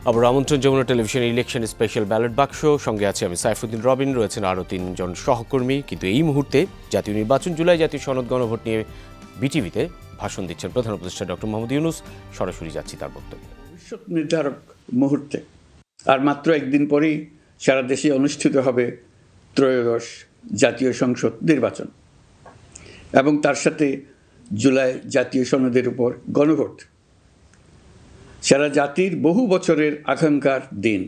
আবার আমন্ত্রণ Jamuna television election special ballot বাক্স, সঙ্গে আছে আমি সাইফুদ্দিন রবিন, রয়েছেন আরও 3 জন সহকর্মী। কিন্তু এই মুহূর্তে জাতীয় নির্বাচন, জুলাই জাতীয় সনদ গণভোট নিয়ে বিটিভিতে ভাষণ দিচ্ছেন প্রধান উপদেষ্টা ডক্টর মোহাম্মদ ইউনূস। সরাসরি যাচ্ছি তার বক্তব্যে। ভবিষ্যৎ নির্ধারক মুহূর্তে আর মাত্র একদিন পরেই সারা দেশে অনুষ্ঠিত হবে ত্রয়োদশ জাতীয় সংসদ নির্বাচন এবং তার সাথে জুলাই জাতীয় সনদের উপর গণভোট। সারা জাতির বহু বছরের আকাঙ্ক্ষার দিন।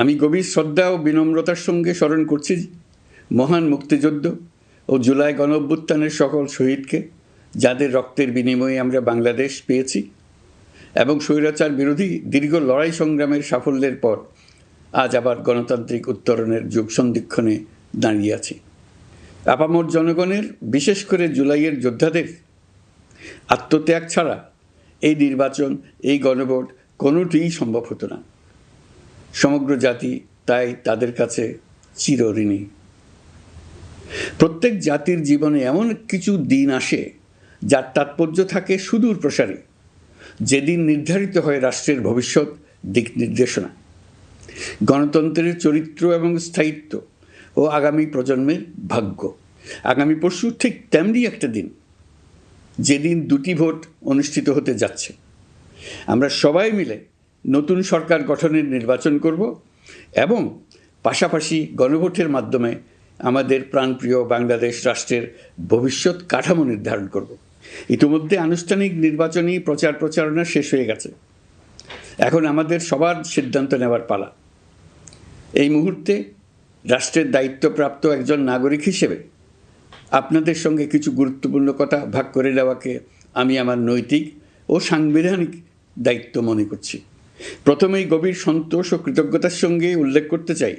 আমি গভীর শ্রদ্ধা ও বিনম্রতার সঙ্গে স্মরণ করছি মহান মুক্তিযুদ্ধ ও জুলাই গণঅভ্যুত্থানের সকল শহীদকে, যাদের রক্তের বিনিময়ে আমরা বাংলাদেশ পেয়েছি এবং স্বৈরাচার বিরোধী দীর্ঘ লড়াই সংগ্রামের সাফল্যের পর আজ আবার গণতান্ত্রিক উত্তরণের যুগ সন্ধিক্ষণে দাঁড়িয়ে আছি। আপামর জনগণের, বিশেষ করে জুলাইয়ের যোদ্ধাদের আত্মত্যাগ ছাড়া এই নির্বাচন, এই গণভোট কোনোটিই সম্ভব হতো না। সমগ্র জাতি তাই তাদের কাছে চিরঋণী। প্রত্যেক জাতির জীবনে এমন কিছু দিন আসে যার তাৎপর্য থাকে সুদূর প্রসারী, যেদিন নির্ধারিত হয় রাষ্ট্রের ভবিষ্যৎ দিক নির্দেশনা, গণতন্ত্রের চরিত্র এবং স্থায়িত্ব ও আগামী প্রজন্মের ভাগ্য। আগামী পরশু ঠিক তেমনি একটা দিন, যেদিন দুটি ভোট অনুষ্ঠিত হতে যাচ্ছে। আমরা সবাই মিলে নতুন সরকার গঠনের নির্বাচন করব এবং পাশাপাশি গণভোটের মাধ্যমে আমাদের প্রাণপ্রিয় বাংলাদেশ রাষ্ট্রের ভবিষ্যৎ কাঠামো নির্ধারণ করব। ইতিমধ্যে আনুষ্ঠানিক নির্বাচনী প্রচারণা শেষ হয়ে গেছে। এখন আমাদের সবার সিদ্ধান্ত নেওয়ার পালা। এই মুহূর্তে রাষ্ট্রের দায়িত্বপ্রাপ্ত একজন নাগরিক হিসেবে আপনাদের সঙ্গে কিছু গুরুত্বপূর্ণ কথা ভাগ করে নেওয়াকে আমি আমার নৈতিক ও সাংবিধানিক দায়িত্ব মনে করছি। প্রথমেই গভীর সন্তোষ ও কৃতজ্ঞতার সঙ্গে উল্লেখ করতে চাই,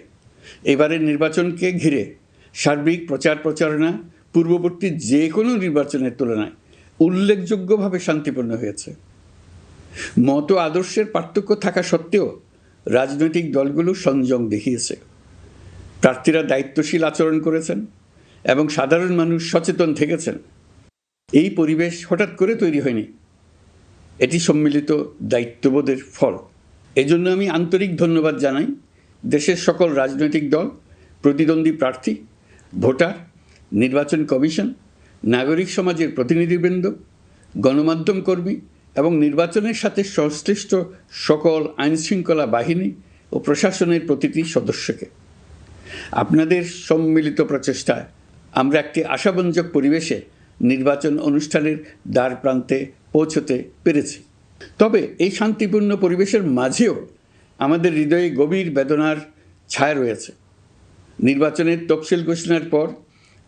এবারের নির্বাচনকে ঘিরে সার্বিক প্রচারণা পূর্ববর্তী যে কোনো নির্বাচনের তুলনায় উল্লেখযোগ্যভাবে শান্তিপূর্ণ হয়েছে। মত আদর্শের পার্থক্য থাকা সত্ত্বেও রাজনৈতিক দলগুলো সংযম দেখিয়েছে। প্রার্থীরা দায়িত্বশীল আচরণ করেছেন এবং সাধারণ মানুষ সচেতন থেকেছেন। এই পরিবেশ হঠাৎ করে তৈরি হয়নি, এটি সম্মিলিত দায়িত্ববোধের ফল। এজন্য আমি আন্তরিক ধন্যবাদ জানাই দেশের সকল রাজনৈতিক দল, প্রতিদ্বন্দ্বী প্রার্থী, ভোটার, নির্বাচন কমিশন, নাগরিক সমাজের প্রতিনিধিবৃন্দ, গণমাধ্যম কর্মী এবং নির্বাচনের সাথে সংশ্লিষ্ট সকল আইনশৃঙ্খলা বাহিনী ও প্রশাসনের প্রতিটি সদস্যকে। আপনাদের সম্মিলিত প্রচেষ্টায় আমরা একটি আশাব্যঞ্জক পরিবেশে নির্বাচন অনুষ্ঠানের দ্বার প্রান্তে পৌঁছতে পেরেছি। তবে এই শান্তিপূর্ণ পরিবেশের মাঝেও আমাদের হৃদয়ে গভীর বেদনার ছায়া রয়েছে। নির্বাচনের তফসিল ঘোষণার পর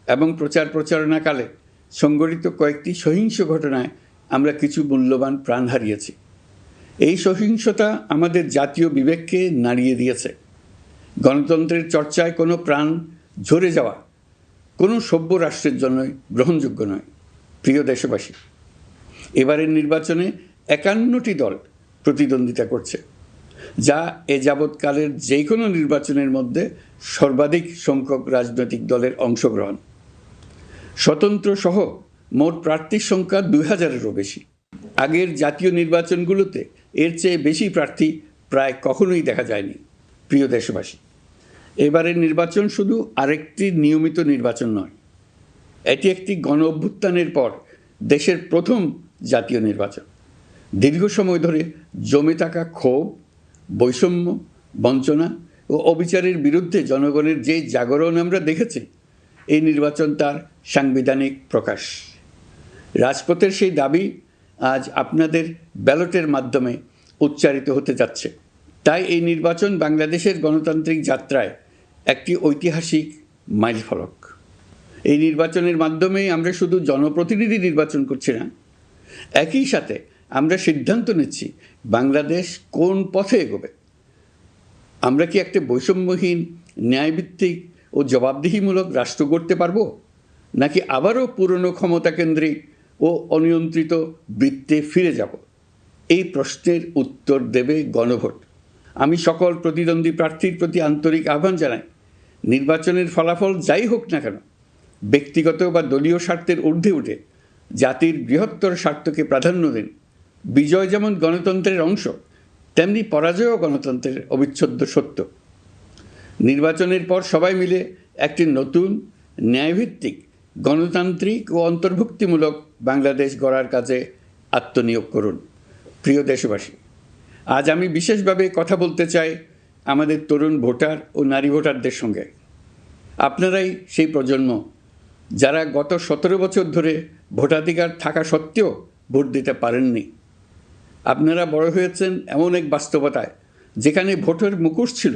এবং প্রচারণাকালে সংঘটিত কয়েকটি সহিংস ঘটনায় আমরা কিছু মূল্যবান প্রাণ হারিয়েছি। এই সহিংসতা আমাদের জাতীয় বিবেককে নাড়িয়ে দিয়েছে। গণতন্ত্রের চর্চায় কোনো প্রাণ ঝরে যাওয়া কোনো সভ্য রাষ্ট্রের জন্যই গ্রহণযোগ্য নয়। প্রিয় দেশবাসী, এবারের নির্বাচনে 51টি দল প্রতিদ্বন্দ্বিতা করছে, যা এ যাবৎকালের যে কোনো নির্বাচনের মধ্যে সর্বাধিক সংখ্যক রাজনৈতিক দলের অংশগ্রহণ। স্বতন্ত্র সহ মোট প্রার্থীর সংখ্যা 2000-এরও বেশি। আগের জাতীয় নির্বাচনগুলোতে এর চেয়ে বেশি প্রার্থী প্রায় কখনোই দেখা যায়নি। প্রিয় দেশবাসী, এবারের নির্বাচন শুধু আরেকটি নিয়মিত নির্বাচন নয়, এটি একটি গণ অভ্যুত্থানের পর দেশের প্রথম জাতীয় নির্বাচন। দীর্ঘ সময় ধরে জমে থাকা ক্ষোভ, বৈষম্য, বঞ্চনা ও অবিচারের বিরুদ্ধে জনগণের যে জাগরণ আমরা দেখেছি, এই নির্বাচন তার সাংবিধানিক প্রকাশ। রাজপথের সেই দাবি আজ আপনাদের ব্যালটের মাধ্যমে উচ্চারিত হতে যাচ্ছে। তাই এই নির্বাচন বাংলাদেশের গণতান্ত্রিক যাত্রায় একটি ঐতিহাসিক মাইলফলক। এই নির্বাচনের মাধ্যমেই আমরা শুধু জনপ্রতিনিধি নির্বাচন করছি না, একই সাথে আমরা সিদ্ধান্ত নিচ্ছি বাংলাদেশ কোন পথে এগোবে। আমরা কি একটা বৈষম্যহীন, ন্যায়ভিত্তিক ও জবাবদিহিমূলক রাষ্ট্র গড়তে পারবো, নাকি আবারও পুরনো ক্ষমতাকেন্দ্রিক ও অনিয়ন্ত্রিত বৃত্তে ফিরে যাব? এই প্রশ্নের উত্তর দেবে গণভোট। আমি সকল প্রতিদ্বন্দ্বী প্রার্থীর প্রতি আন্তরিক আহ্বান জানাই, নির্বাচনের ফলাফল যাই হোক না কেন, ব্যক্তিগত বা দলীয় স্বার্থের ঊর্ধ্বে উঠে জাতির বৃহত্তর স্বার্থকে প্রাধান্য দিন। বিজয় যেমন গণতন্ত্রের অংশ, তেমনি পরাজয়ও গণতন্ত্রের অবিচ্ছেদ্য সত্য। নির্বাচনের পর সবাই মিলে একটি নতুন ন্যায়ভিত্তিক গণতান্ত্রিক ও অন্তর্ভুক্তিমূলক বাংলাদেশ গড়ার কাজে আত্মনিয়োগ করুন। প্রিয় দেশবাসী, আজ আমি বিশেষভাবে কথা বলতে চাই আমাদের তরুণ ভোটার ও নারী ভোটারদের সঙ্গে। আপনারাই সেই প্রজন্ম যারা গত 17 বছর ধরে ভোটাধিকার থাকা সত্ত্বেও ভোট দিতে পারেননি। আপনারা বড় হয়েছেন এমন এক বাস্তবতায় যেখানে ভোটের মুখোশ ছিল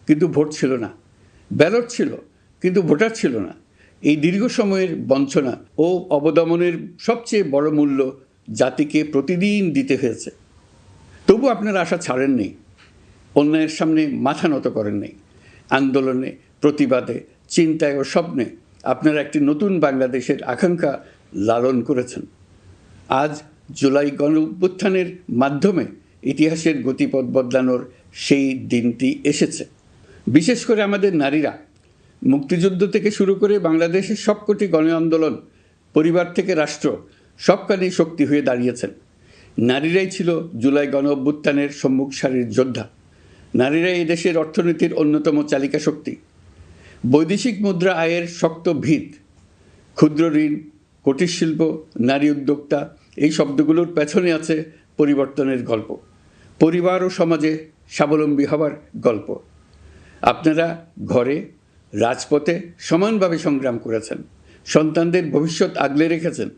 কিন্তু ভোট ছিল না, ব্যালট ছিল কিন্তু ভোটার ছিল না। এই দীর্ঘ সময়ের বঞ্চনা ও অবদমনের সবচেয়ে বড় মূল্য জাতিকে প্রতিদিন দিতে হয়েছে। তবু আপনারা আশা ছাড়েননি, অন্যায়ের সামনে মাথা নত করেননি। আন্দোলনে, প্রতিবাদে, চিন্তায় ও স্বপ্নে আপনারা একটি নতুন বাংলাদেশের আকাঙ্ক্ষা লালন করেছেন। আজ জুলাই গণঅভ্যুত্থানের মাধ্যমে ইতিহাসের গতিপথ বদলানোর সেই দিনটি এসেছে। বিশেষ করে আমাদের নারীরা মুক্তিযুদ্ধ থেকে শুরু করে বাংলাদেশের সবকটি গণ আন্দোলন, পরিবার থেকে রাষ্ট্র, সবখানেই শক্তি হয়ে দাঁড়িয়েছেন। নারীরাই ছিল জুলাই গণ অভ্যুত্থানের সম্মুখ সারির যোদ্ধা। নারীরাই এই দেশের অর্থনীতির অন্যতম চালিকা শক্তি। বৈদেশিক মুদ্রা আয়ের শক্ত ভিত, ক্ষুদ্র ঋণ, কুটির শিল্প, নারী উদ্যোক্তা, এই শব্দগুলোর পেছনে আছে পরিবর্তনের গল্প, পরিবার ও সমাজে স্বাবলম্বী হবার গল্প। আপনারা ঘরে, রাজপথে সমানভাবে সংগ্রাম করেছেন, সন্তানদের ভবিষ্যৎ আগলে রেখেছেন,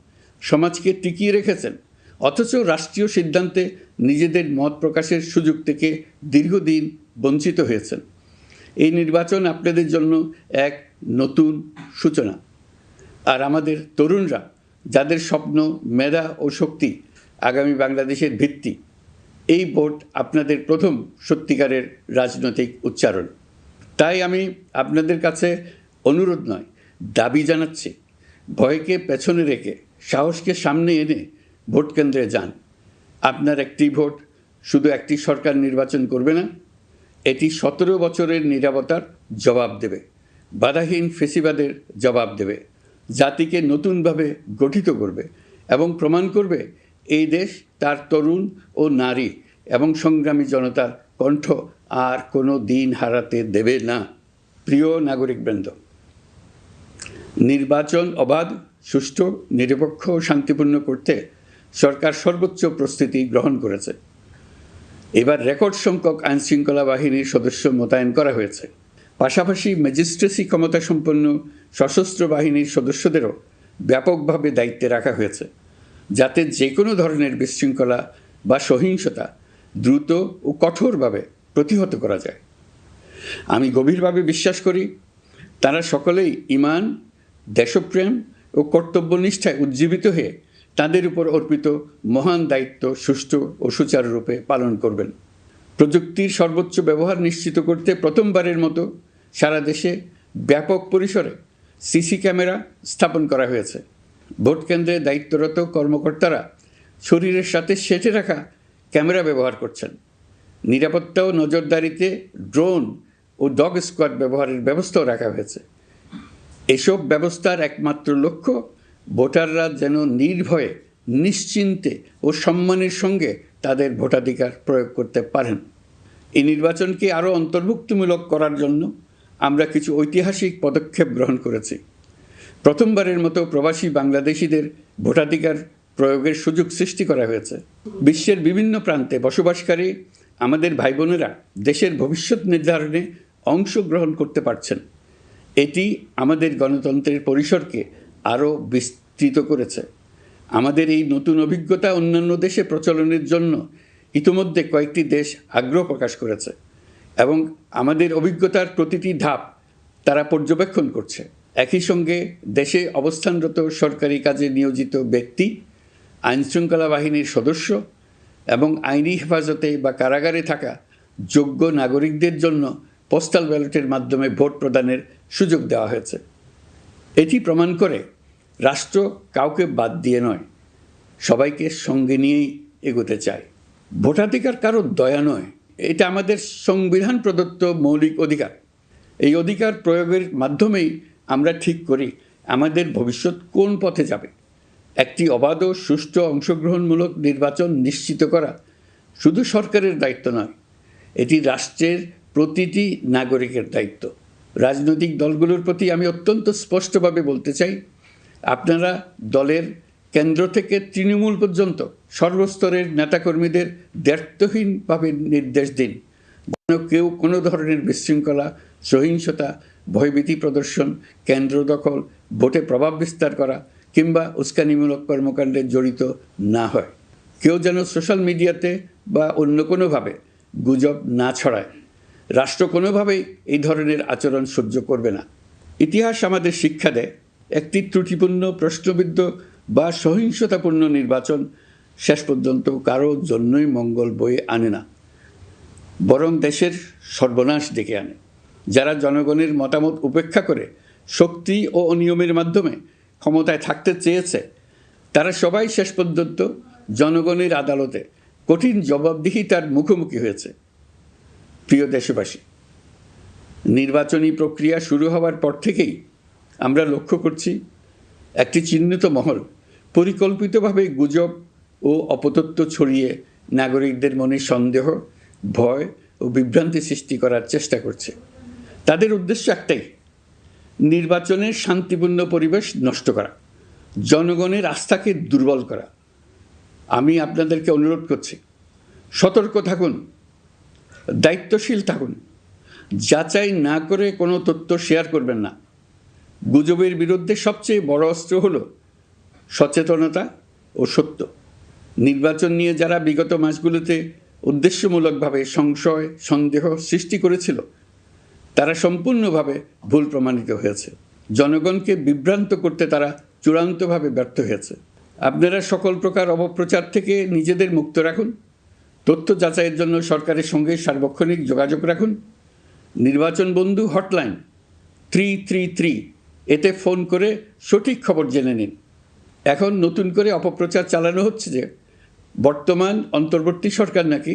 সমাজকে টিকিয়ে রেখেছেন, অথচ রাষ্ট্রীয় সিদ্ধান্তে নিজেদের মত প্রকাশের সুযোগ থেকে দীর্ঘদিন বঞ্চিত হয়েছেন। এই নির্বাচন আপনাদের জন্য এক নতুন সূচনা। আর আমাদের তরুণরা, যাদের স্বপ্ন, মেধা ও শক্তি আগামী বাংলাদেশের ভিত্তি, এই ভোট আপনাদের প্রথম সত্যিকারের রাজনৈতিক উচ্চারণ। তাই আমি আপনাদের কাছে অনুরোধ নয়, দাবি জানাচ্ছি, ভয়কে পেছনে রেখে সাহসকে সামনে এনে ভোট কেন্দ্রে যান। আপনার একটি ভোট শুধু একটি সরকার নির্বাচন করবে না, এটি 17 বছরের নীরবতার জবাব দেবে, বাধাহীন ফেসিবাদের জবাব দেবে, জাতিকে নতুনভাবে গঠিত করবে এবং প্রমাণ করবে এই দেশ তার তরুণ ও নারী এবং সংগ্রামী জনতার কণ্ঠ আর কোনো দিন হারাতে দেবে না। প্রিয় নাগরিকবৃন্দ, নির্বাচন অবাধ, সুষ্ঠু, নিরপেক্ষ ও শান্তিপূর্ণ করতে সরকার সর্বোচ্চ প্রস্তুতি গ্রহণ করেছে। এবার রেকর্ড সংখ্যক আইনশৃঙ্খলা বাহিনীর সদস্য মোতায়েন করা হয়েছে। পাশাপাশি ম্যাজিস্ট্রেসি ক্ষমতাসম্পন্ন সশস্ত্র বাহিনীর সদস্যদেরও ব্যাপকভাবে দায়িত্বে রাখা হয়েছে, যাতে যে কোনো ধরনের বিশৃঙ্খলা বা সহিংসতা দ্রুত ও কঠোরভাবে প্রতিহত করা যায়। আমি গভীরভাবে বিশ্বাস করি তারা সকলেই ঈমান, দেশপ্রেম ও কর্তব্যনিষ্ঠায় উজ্জীবিত হয়ে তাদের উপর অর্পিত মহান দায়িত্ব সুষ্ঠু ও সুচারুরূপে পালন করবেন। প্রযুক্তির সর্বোচ্চ ব্যবহার নিশ্চিত করতে প্রথমবারের মতো সারা দেশে ব্যাপক পরিসরে সিসি ক্যামেরা স্থাপন করা হয়েছে। ভোট কেন্দ্রে দায়িত্বরত কর্মকর্তারা শরীরের সাথে সেটে রাখা ক্যামেরা ব্যবহার করছেন। নিরাপত্তা ও নজরদারিতে ড্রোন ও ডগ স্কোয়াড ব্যবহারের ব্যবস্থাও রাখা হয়েছে। এসব ব্যবস্থার একমাত্র লক্ষ্য ভোটাররা যেন নির্ভয়ে, নিশ্চিন্তে ও সম্মানের সঙ্গে তাদের ভোটাধিকার প্রয়োগ করতে পারেন। এই নির্বাচনকে আরও অন্তর্ভুক্তিমূলক করার জন্য আমরা কিছু ঐতিহাসিক পদক্ষেপ গ্রহণ করেছি। প্রথমবারের মতো প্রবাসী বাংলাদেশিদের ভোটাধিকার প্রয়োগের সুযোগ সৃষ্টি করা হয়েছে। বিশ্বের বিভিন্ন প্রান্তে বসবাসকারী আমাদের ভাই বোনেরা দেশের ভবিষ্যৎ নির্ধারণে অংশগ্রহণ করতে পারছেন। এটি আমাদের গণতন্ত্রের পরিসরকে আরও বিস্তৃত করেছে। আমাদের এই নতুন অভিজ্ঞতা অন্যান্য দেশে প্রচলনের জন্য ইতিমধ্যে কয়েকটি দেশ আগ্রহ প্রকাশ করেছে এবং আমাদের অভিজ্ঞতার প্রতিটি ধাপ তারা পর্যবেক্ষণ করছে। একই সঙ্গে দেশে অবস্থানরত সরকারি কাজে নিয়োজিত ব্যক্তি, আইনশৃঙ্খলা বাহিনীর সদস্য এবং আইনি হেফাজতে বা কারাগারে থাকা যোগ্য নাগরিকদের জন্য পোস্টাল ব্যালটের মাধ্যমে ভোট প্রদানের সুযোগ দেওয়া হয়েছে। এটি প্রমাণ করে রাষ্ট্র কাউকে বাদ দিয়ে নয়, সবাইকে সঙ্গে নিয়েই এগোতে চায়। ভোটাধিকার কারো দয়া নয়, এটা আমাদের সংবিধান প্রদত্ত মৌলিক অধিকার। এই অধিকার প্রয়োগের মাধ্যমেই আমরা ঠিক করি আমাদের ভবিষ্যৎ কোন পথে যাবে। একটি অবাধ ও সুষ্ঠু অংশগ্রহণমূলক নির্বাচন নিশ্চিত করা শুধু সরকারের দায়িত্ব নয়, এটি রাষ্ট্রের প্রতিটি নাগরিকের দায়িত্ব। রাজনৈতিক দলগুলোর প্রতি আমি অত্যন্ত স্পষ্টভাবে বলতে চাই, আপনারা দলের কেন্দ্র থেকে তৃণমূল পর্যন্ত সর্বস্তরের নেতাকর্মীদের দ্ব্যর্থহীনভাবে নির্দেশ দিন, যেন কেউ কোনো ধরনের বিশৃঙ্খলা, সহিংসতা, ভয়ভীতি প্রদর্শন, কেন্দ্র দখল, ভোটে প্রভাব বিস্তার করা কিংবা উস্কানিমূলক কর্মকাণ্ডে জড়িত না হয়। কেউ যেন সোশ্যাল মিডিয়াতে বা অন্য কোনোভাবে গুজব না ছড়ায়। রাষ্ট্র কোনোভাবেই এই ধরনের আচরণ সহ্য করবে না। ইতিহাস আমাদের শিক্ষা দেয়, একটি ত্রুটিপূর্ণ, প্রশ্নবিদ্ধ বা সহিংসতাপূর্ণ নির্বাচন শেষ পর্যন্ত কারো জন্যই মঙ্গল বয়ে আনে না, বরং দেশের সর্বনাশ ডেকে আনে। যারা জনগণের মতামত উপেক্ষা করে শক্তি ও অনিয়মের মাধ্যমে ক্ষমতায় থাকতে চেয়েছে, তারা সবাই শেষ পর্যন্ত জনগণের আদালতে কঠিন জবাবদিহিতার মুখোমুখি হয়েছে। প্রিয় দেশবাসী, নির্বাচনী প্রক্রিয়া শুরু হওয়ার পর থেকেই আমরা লক্ষ্য করছি একটি চিহ্নিত মহল পরিকল্পিতভাবে গুজব ও অপতথ্য ছড়িয়ে নাগরিকদের মনে সন্দেহ, ভয় ও বিভ্রান্তি সৃষ্টি করার চেষ্টা করছে। তাদের উদ্দেশ্য একটাই, নির্বাচনের শান্তিপূর্ণ পরিবেশ নষ্ট করা, জনগণের আস্থাকে দুর্বল করা। আমি আপনাদেরকে অনুরোধ করছি, সতর্ক থাকুন, দায়িত্বশীল থাকুন, যাচাই না করে কোনো তথ্য শেয়ার করবেন না। গুজবের বিরুদ্ধে সবচেয়ে বড় অস্ত্র হলো সচেতনতা ও সত্য। নির্বাচন নিয়ে যারা বিগত মাসগুলোতে উদ্দেশ্যমূলকভাবে সংশয়, সন্দেহ সৃষ্টি করেছিল, তারা সম্পূর্ণভাবে ভুল প্রমাণিত হয়েছে। জনগণকে বিভ্রান্ত করতে তারা চূড়ান্তভাবে ব্যর্থ হয়েছে। আপনারা সকল প্রকার অপপ্রচার থেকে নিজেদের মুক্ত রাখুন। তথ্য যাচাইয়ের জন্য সরকারের সঙ্গে সার্বক্ষণিক যোগাযোগ রাখুন। নির্বাচন বন্ধু হটলাইন 333 এতে ফোন করে সঠিক খবর জেনে নিন। এখন নতুন করে অপপ্রচার চালানো হচ্ছে যে বর্তমান অন্তর্বর্তী সরকার নাকি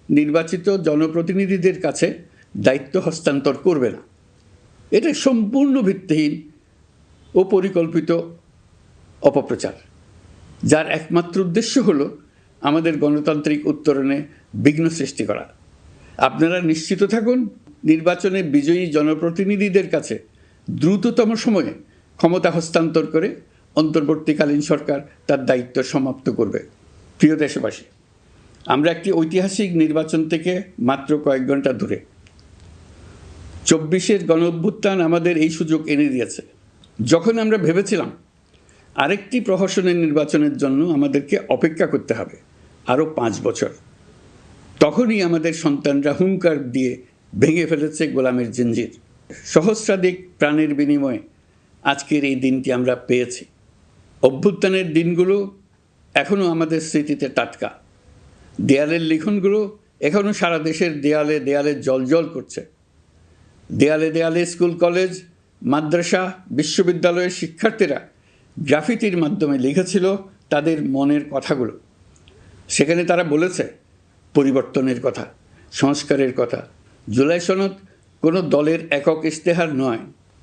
নির্বাচিত জনপ্রতিনিধিদের কাছে দায়িত্ব হস্তান্তর করবে না। এটা সম্পূর্ণ ভিত্তিহীন ও পরিকল্পিত অপপ্রচার, যার একমাত্র উদ্দেশ্য হলো আমাদের গণতান্ত্রিক উত্তরণে বিঘ্ন সৃষ্টি করা। আপনারা নিশ্চিত থাকুন, নির্বাচনে বিজয়ী জনপ্রতিনিধিদের কাছে দ্রুততম সময়ে ক্ষমতা হস্তান্তর করে অন্তর্বর্তীকালীন সরকার তার দায়িত্ব সমাপ্ত করবে। প্রিয় দেশবাসী, আমরা একটি ঐতিহাসিক নির্বাচন থেকে মাত্র কয়েক ঘন্টা দূরে। 24-এর গণঅভ্যুত্থান আমাদের এই সুযোগ এনে দিয়েছে। যখন আমরা ভেবেছিলাম আরেকটি প্রহসনের নির্বাচনের জন্য আমাদেরকে অপেক্ষা করতে হবে আরও 5 বছর, তখনই আমাদের সন্তানরা হুঙ্কার দিয়ে ভেঙে ফেলেছে গোলামের জিঞ্জির। সহস্রাধিক প্রাণের বিনিময়ে আজকের এই দিনটি আমরা পেয়েছি। অভ্যুত্থানের দিনগুলো এখনও আমাদের স্মৃতিতে টাটকা। দেয়ালের লিখনগুলো এখনও সারা দেশের দেয়ালে দেয়ালে জ্বলজ্বল করছে। দেয়ালে দেয়ালে স্কুল, কলেজ, মাদ্রাসা, বিশ্ববিদ্যালয়ের শিক্ষার্থীরা গ্রাফিতির মাধ্যমে লিখেছিল তাদের মনের কথাগুলো। সেখানে তারা বলেছে পরিবর্তনের কথা, সংস্কারের কথা। জুলাই সনদ কোনো দলের একক ইশতেহার নয়।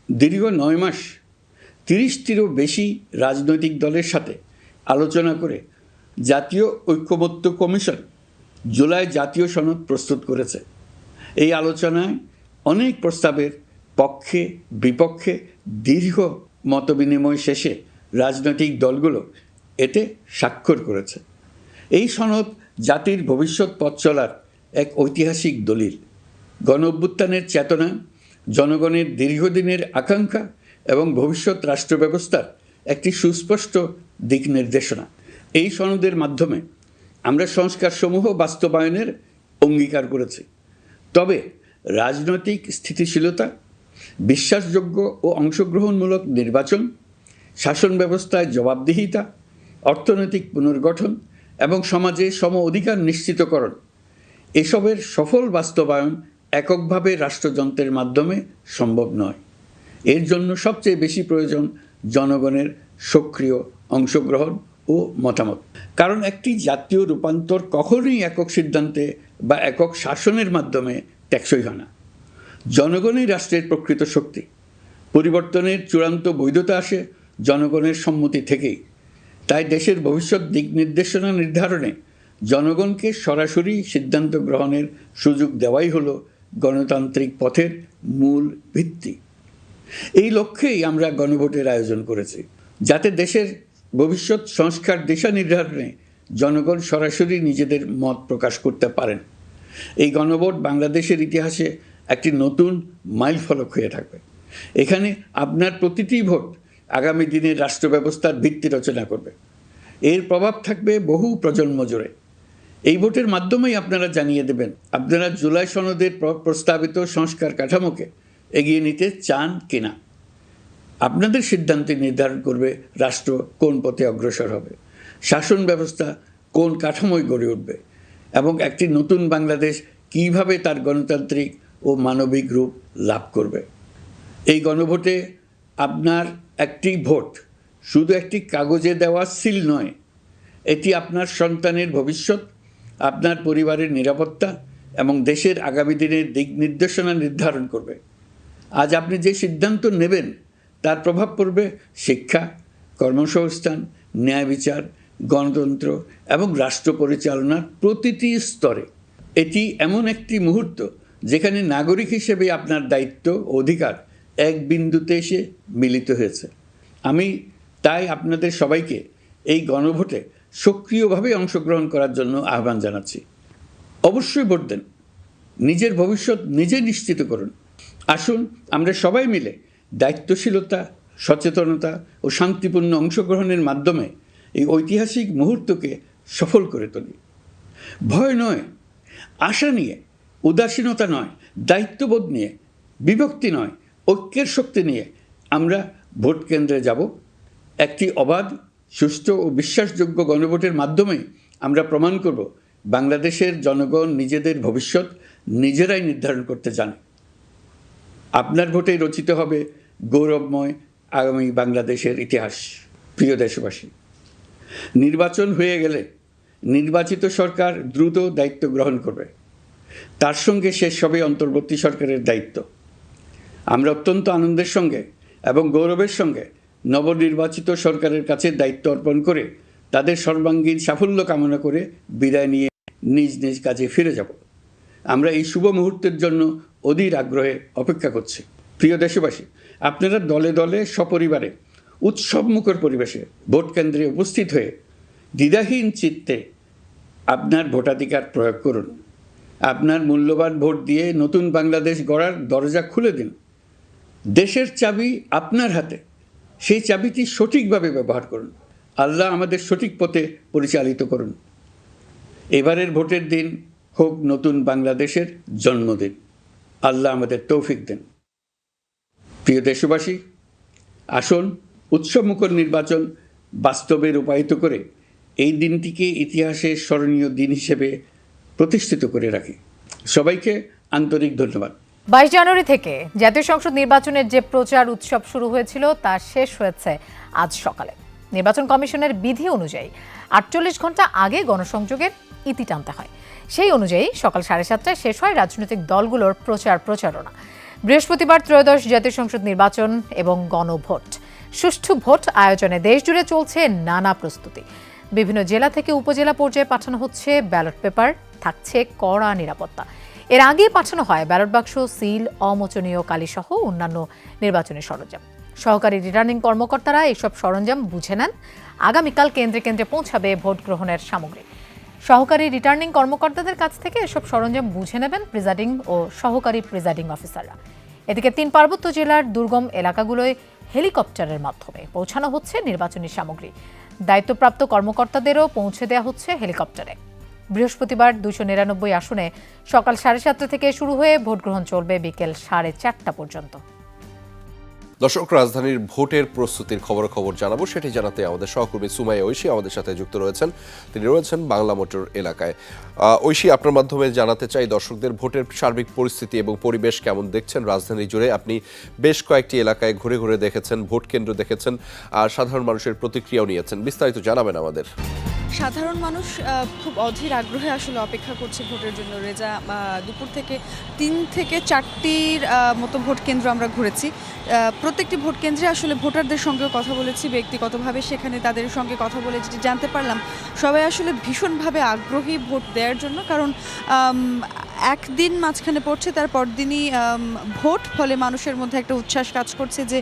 দীর্ঘ 9 মাস 30টিরও বেশি রাজনৈতিক দলের সাথে আলোচনা করে জাতীয় ঐক্যমত্য কমিশন জুলাই জাতীয় সনদ প্রস্তুত করেছে। এই আলোচনায় অনেক প্রস্তাবের পক্ষে বিপক্ষে দীর্ঘ মতবিনিময় শেষে রাজনৈতিক দলগুলো এতে স্বাক্ষর করেছে। এই সনদ জাতির ভবিষ্যৎ পথ চলার এক ঐতিহাসিক দলিল, গণঅভ্যুত্থানের চেতনা, জনগণের দীর্ঘদিনের আকাঙ্ক্ষা এবং ভবিষ্যৎ রাষ্ট্র ব্যবস্থার একটি সুস্পষ্ট দিক নির্দেশনা। এই সনদের মাধ্যমে আমরা সংস্কারসমূহ বাস্তবায়নের অঙ্গীকার করেছি। তবে রাজনৈতিক স্থিতিশীলতা, বিশ্বাসযোগ্য ও অংশগ্রহণমূলক নির্বাচন, শাসন ব্যবস্থায় জবাবদিহিতা, অর্থনৈতিক পুনর্গঠন এবং সমাজে সম অধিকার নিশ্চিতকরণ, এসবের সফল বাস্তবায়ন এককভাবে রাষ্ট্রযন্ত্রের মাধ্যমে সম্ভব নয়। এর জন্য সবচেয়ে বেশি প্রয়োজন জনগণের সক্রিয় অংশগ্রহণ ও মতামত। কারণ একটি জাতীয় রূপান্তর কখনোই একক সিদ্ধান্তে বা একক শাসনের মাধ্যমে টেকসই হয় না। জনগণই রাষ্ট্রের প্রকৃত শক্তি। পরিবর্তনের চূড়ান্ত বৈধতা আসে জনগণের সম্মতি থেকেই। তাই দেশের ভবিষ্যৎ দিক নির্দেশনা নির্ধারণে জনগণকে সরাসরি সিদ্ধান্ত গ্রহণের সুযোগ দেওয়াই হলো গণতান্ত্রিক পথের মূল ভিত্তি। এই লক্ষ্যেই আমরা গণভোটের আয়োজন করেছি, যাতে দেশের ভবিষ্যৎ সংস্কার দিশা নির্ধারণে জনগণ সরাসরি নিজেদের মত প্রকাশ করতে পারেন। এই গণভোট বাংলাদেশের ইতিহাসে একটি নতুন মাইলফলক হয়ে থাকবে। এখানে আপনার প্রতিটি ভোট আগামী দিনের রাষ্ট্র ব্যবস্থার ভিত্তি রচনা করবে। এর প্রভাব থাকবে বহু প্রজন্ম জুড়ে। এই ভোটের মাধ্যমেই আপনারা জানিয়ে দেবেন আপনারা জুলাই সনদের প্রস্তাবিত সংস্কার কাঠামোকে এগিয়ে নিতে চান কিনা। আপনাদের সিদ্ধান্তে নির্ধারণ করবে রাষ্ট্র কোন পথে অগ্রসর হবে, শাসন ব্যবস্থা কোন কাঠামোয় গড়ে উঠবে এবং একটি নতুন বাংলাদেশ কিভাবে তার গণতান্ত্রিক ও মানবিক রূপ লাভ করবে। এই গণভোটে আপনার একটি ভোট শুধু একটি কাগজে দেওয়া সিল নয়, এটি আপনার সন্তানের ভবিষ্যৎ, আপনার পরিবারের নিরাপত্তা এবং দেশের আগামী দিনের দিক নির্দেশনা নির্ধারণ করবে। আজ আপনি যে সিদ্ধান্ত নেবেন তার প্রভাব পড়বে শিক্ষা, কর্মসংস্থান, ন্যায় বিচার, গণতন্ত্র এবং রাষ্ট্র পরিচালনার প্রতিটি স্তরে। এটি এমন একটি মুহূর্ত যেখানে নাগরিক হিসেবে আপনার দায়িত্ব ও অধিকার এক বিন্দুতে এসে মিলিত হয়েছে। আমি তাই আপনাদের সবাইকে এই গণভোটে সক্রিয়ভাবে অংশগ্রহণ করার জন্য আহ্বান জানাচ্ছি। অবশ্যই ভোট দেন, নিজের ভবিষ্যৎ নিজে নিশ্চিত করুন। আসুন আমরা সবাই মিলে দায়িত্বশীলতা, সচেতনতা ও শান্তিপূর্ণ অংশগ্রহণের মাধ্যমে এই ঐতিহাসিক মুহূর্তকে সফল করে তুলি। ভয় নয়, আশা নিয়ে, উদাসীনতা নয়, দায়িত্ববোধ নিয়ে, বিভক্তি নয়, ঐক্যের শক্তি নিয়ে আমরা ভোট কেন্দ্রে যাব। একটি অবাধ, সুষ্ঠু ও বিশ্বাসযোগ্য গণভোটের মাধ্যমে আমরা প্রমাণ করব বাংলাদেশের জনগণ নিজেদের ভবিষ্যৎ নিজেরাই নির্ধারণ করতে জানে। আপনার ভোটেই রচিত হবে গৌরবময় আগামী বাংলাদেশের ইতিহাস। প্রিয় দেশবাসী, নির্বাচন হয়ে গেলে নির্বাচিত সরকার দ্রুত দায়িত্ব গ্রহণ করবে। তার সঙ্গে শেষ হবে অন্তর্বর্তী সরকারের দায়িত্ব। আমরা অত্যন্ত আনন্দের সঙ্গে এবং গৌরবের সঙ্গে নবনির্বাচিত সরকারের কাছে দায়িত্ব অর্পণ করে তাদের সর্বাঙ্গীন সাফল্য কামনা করে বিদায় নিয়ে নিজ নিজ কাজে ফিরে যাব। আমরা এই শুভ মুহূর্তের জন্য অধীর আগ্রহে অপেক্ষা করছি। প্রিয় দেশবাসী, আপনারা দলে দলে সপরিবারে উৎসবমুখর পরিবেশে ভোট কেন্দ্রে উপস্থিত হয়ে দ্বিধাহীন চিত্তে আপনার ভোটাধিকার প্রয়োগ করুন। আপনার মূল্যবান ভোট দিয়ে নতুন বাংলাদেশ গড়ার দরজা খুলে দিন। দেশের চাবি আপনার হাতে, সেই চাবিটি সঠিকভাবে ব্যবহার করুন। আল্লাহ আমাদের সঠিক পথে পরিচালিত করুন। এবারের ভোটের দিন হোক নতুন বাংলাদেশের জন্মদিন। আল্লাহ আমাদের তৌফিক দেন। প্রিয় দেশবাসী, আসুন উৎসবমুখর নির্বাচন বাস্তবে রূপায়িত করে এই দিনটিকে ইতিহাসের স্মরণীয় দিন হিসেবে প্রতিষ্ঠিত করে রাখি। সবাইকে আন্তরিক ধন্যবাদ। 22 জানুয়ারি থেকে জাতীয় সংসদ নির্বাচনের যে প্রচার উৎসব শুরু হয়েছিল তা শেষ হয়েছে আজ সকালে। নির্বাচন কমিশনের বিধি অনুযায়ী 48 ঘন্টা আগে গণসংযোগের ইতি টানতে হয়। সেই অনুযায়ী সকাল 7:30টায় শেষ হয় রাজনৈতিক দলগুলোর প্রচারণা। বৃহস্পতিবার ত্রয়োদশ জাতীয় সংসদ নির্বাচন এবং গণভোট। সুষ্ঠু ভোট আয়োজনে দেশজুড়ে চলছে নানা প্রস্তুতি। বিভিন্ন জেলা থেকে উপজেলা পর্যায়ে পাঠানো হচ্ছে ব্যালট পেপার, থাকছে কড়া নিরাপত্তা। এর আগে পাঠানো হয় ব্যালট বাক্স, সিল, অমোচনীয় কালিসহ অন্যান্য নির্বাচনী সরঞ্জাম। সহকারী রিটার্নিং কর্মকর্তারা এসব সরঞ্জাম বুঝে নেন। আগামীকাল কেন্দ্রে কেন্দ্রে পৌঁছাবে ভোট গ্রহণের সামগ্রী। সহকারী রিটার্নিং কর্মকর্তাদের কাছ থেকে এসব সরঞ্জাম বুঝে নেবেন প্রিজাইডিং ও সহকারী প্রিজাইডিং অফিসাররা। এদিকে 3 পার্বত্য জেলার দুর্গম এলাকাগুলোয় হেলিকপ্টারের মাধ্যমে পৌঁছানো হচ্ছে নির্বাচনী সামগ্রী। দায়িত্বপ্রাপ্ত কর্মকর্তাদেরও পৌঁছে দেওয়া হচ্ছে হেলিকপ্টারে। বৃহস্পতিবার 299 আসনে সকাল 7:30 থেকে শুরু হয়ে ভোট গ্রহণ চলবে বিকেল 4:30 পর্যন্ত। দর্শক, রাজধানীর ভোটের প্রস্তুতির খবর জানাবো, সেটি জানাতে আমাদের সহকর্মী সুমাইয়া ঐশী আমাদের সাথে যুক্ত রয়েছেন। তিনি রয়েছেন বাংলা মোটর এলাকায়। ঐশী, আপনার মাধ্যমে জানাতে চাই দর্শকদের ভোটের সার্বিক পরিস্থিতি এবং পরিবেশ কেমন দেখছেন রাজধানী জুড়ে। আপনি বেশ কয়েকটি এলাকায় ঘুরে দেখেছেন, ভোট কেন্দ্র দেখেছেন আর সাধারণ মানুষের প্রতিক্রিয়াও নিয়েছেন, বিস্তারিত জানাবেন আমাদের। সাধারণ মানুষ খুব অধীর আগ্রহে আসলে অপেক্ষা করছে ভোটের জন্য। রেজা, দুপুর থেকে 3 থেকে 4টির মতো ভোট কেন্দ্র আমরা ঘুরেছি। প্রত্যেকটি ভোট কেন্দ্রে আসলে ভোটারদের সঙ্গেও কথা বলেছি ব্যক্তিগতভাবে, সেখানে তাদের সঙ্গে কথা বলে যেটি জানতে পারলাম, সবাই আসলে ভীষণভাবে আগ্রহী ভোট দেওয়ার জন্য। কারণ একদিন মাঝখানে পড়ছে, তার পরদিনই ভোট, ফলে মানুষের মধ্যে একটা উচ্ছ্বাস কাজ করছে যে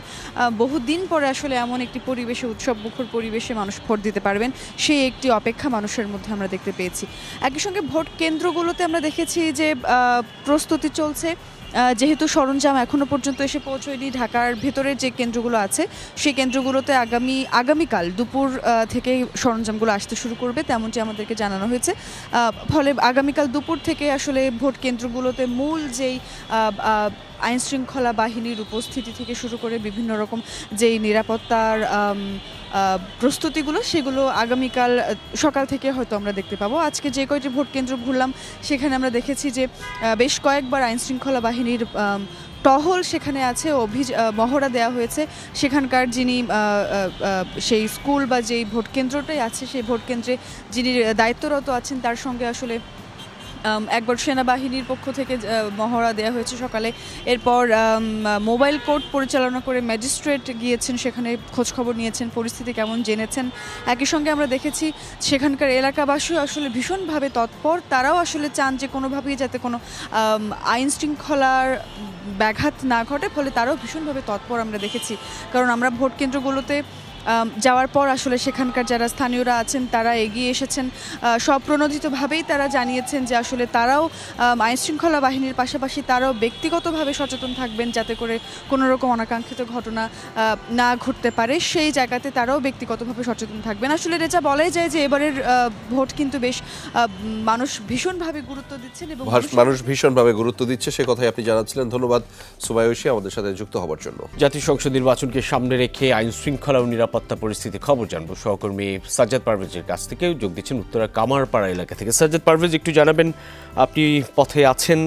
বহুদিন পরে আসলে এমন একটি পরিবেশে, উৎসব মুখর পরিবেশে মানুষ ভোট দিতে পারবেন, সেই একটি অপেক্ষা মানুষের মধ্যে আমরা দেখতে পেয়েছি। একই সঙ্গে ভোট কেন্দ্রগুলোতে আমরা দেখেছি যে প্রস্তুতি চলছে। যেহেতু সরঞ্জাম এখনও পর্যন্ত এসে পৌঁছয়নি, ঢাকার ভেতরের যে কেন্দ্রগুলো আছে সেই কেন্দ্রগুলোতে আগামীকাল দুপুর থেকে সরঞ্জামগুলো আসতে শুরু করবে, তেমনটি আমাদেরকে জানানো হয়েছে। ফলে আগামীকাল দুপুর থেকে আসলে ভোট কেন্দ্রগুলোতে মূল যেই আইন শৃঙ্খলা বাহিনীর উপস্থিতি থেকে শুরু করে বিভিন্ন রকম যেই নিরাপত্তার প্রস্তুতিগুলো, সেগুলো আগামীকাল সকাল থেকে হয়তো আমরা দেখতে পাবো। আজকে যে কয়টি ভোট কেন্দ্র ঘুরলাম সেখানে আমরা দেখেছি যে বেশ কয়েকবার আইন শৃঙ্খলা বাহিনীর টহল সেখানে আছে, মহড়া দেওয়া হয়েছে। সেখানকার যিনি সেই স্কুল বা যেই ভোট কেন্দ্রটাই আছে, সেই ভোট কেন্দ্রে যিনি দায়িত্বরত আছেন তার সঙ্গে আসলে একবার সেনাবাহিনীর পক্ষ থেকে মহড়া দেওয়া হয়েছে সকালে। এরপর মোবাইল কোর্ট পরিচালনা করে ম্যাজিস্ট্রেট গিয়েছেন, সেখানে খোঁজখবর নিয়েছেন, পরিস্থিতি কেমন জেনেছেন। একই সঙ্গে আমরা দেখেছি সেখানকার এলাকাবাসীও আসলে ভীষণভাবে তৎপর, তারাও আসলে চান যে কোনোভাবেই যাতে কোনো আইন শৃঙ্খলার ব্যাঘাত না ঘটে, ফলে তারাও ভীষণভাবে তৎপর আমরা দেখেছি। কারণ আমরা ভোট কেন্দ্রগুলোতে যাওয়ার পর আসলে সেখানকার যারা স্থানীয়রা আছেন তারা এগিয়ে এসেছেন, স্বপ্রণোদিতভাবেই তারা জানিয়েছেন যে আসলে তারাও আইনশৃঙ্খলা বাহিনীর পাশাপাশি তারাও ব্যক্তিগতভাবে সচেতন থাকবেন যাতে করে কোনো রকম অনাকাঙ্ক্ষিত ঘটনা না ঘটতে পারে, সেই জায়গাতে তারাও ব্যক্তিগতভাবে সচেতন থাকবেন। আসলে রেজা, বলাই যায় যে এবারের ভোট কিন্তু বেশ মানুষ ভীষণভাবে গুরুত্ব দিচ্ছেন এবং মানুষ ভীষণভাবে গুরুত্ব দিচ্ছে, সে কথাই আপনি জানাচ্ছিলেন। ধন্যবাদ সুমাইয়া ঐশী আমাদের সাথে যুক্ত হওয়ার জন্য। জাতীয় সংসদ নির্বাচনকে সামনে রেখে আইন শৃঙ্খলা ও নিরাপত্তা পরিস্থিতি খবর জানবো সহকর্মী সাজ্জাদ পারভেজের কাছ থেকে। যোগ দিচ্ছেন উত্তরা কামারপাড়া এলাকা থেকে। সাজ্জাদ পারভেজ, একটু জানাবেন, আপনি পথে আছেন,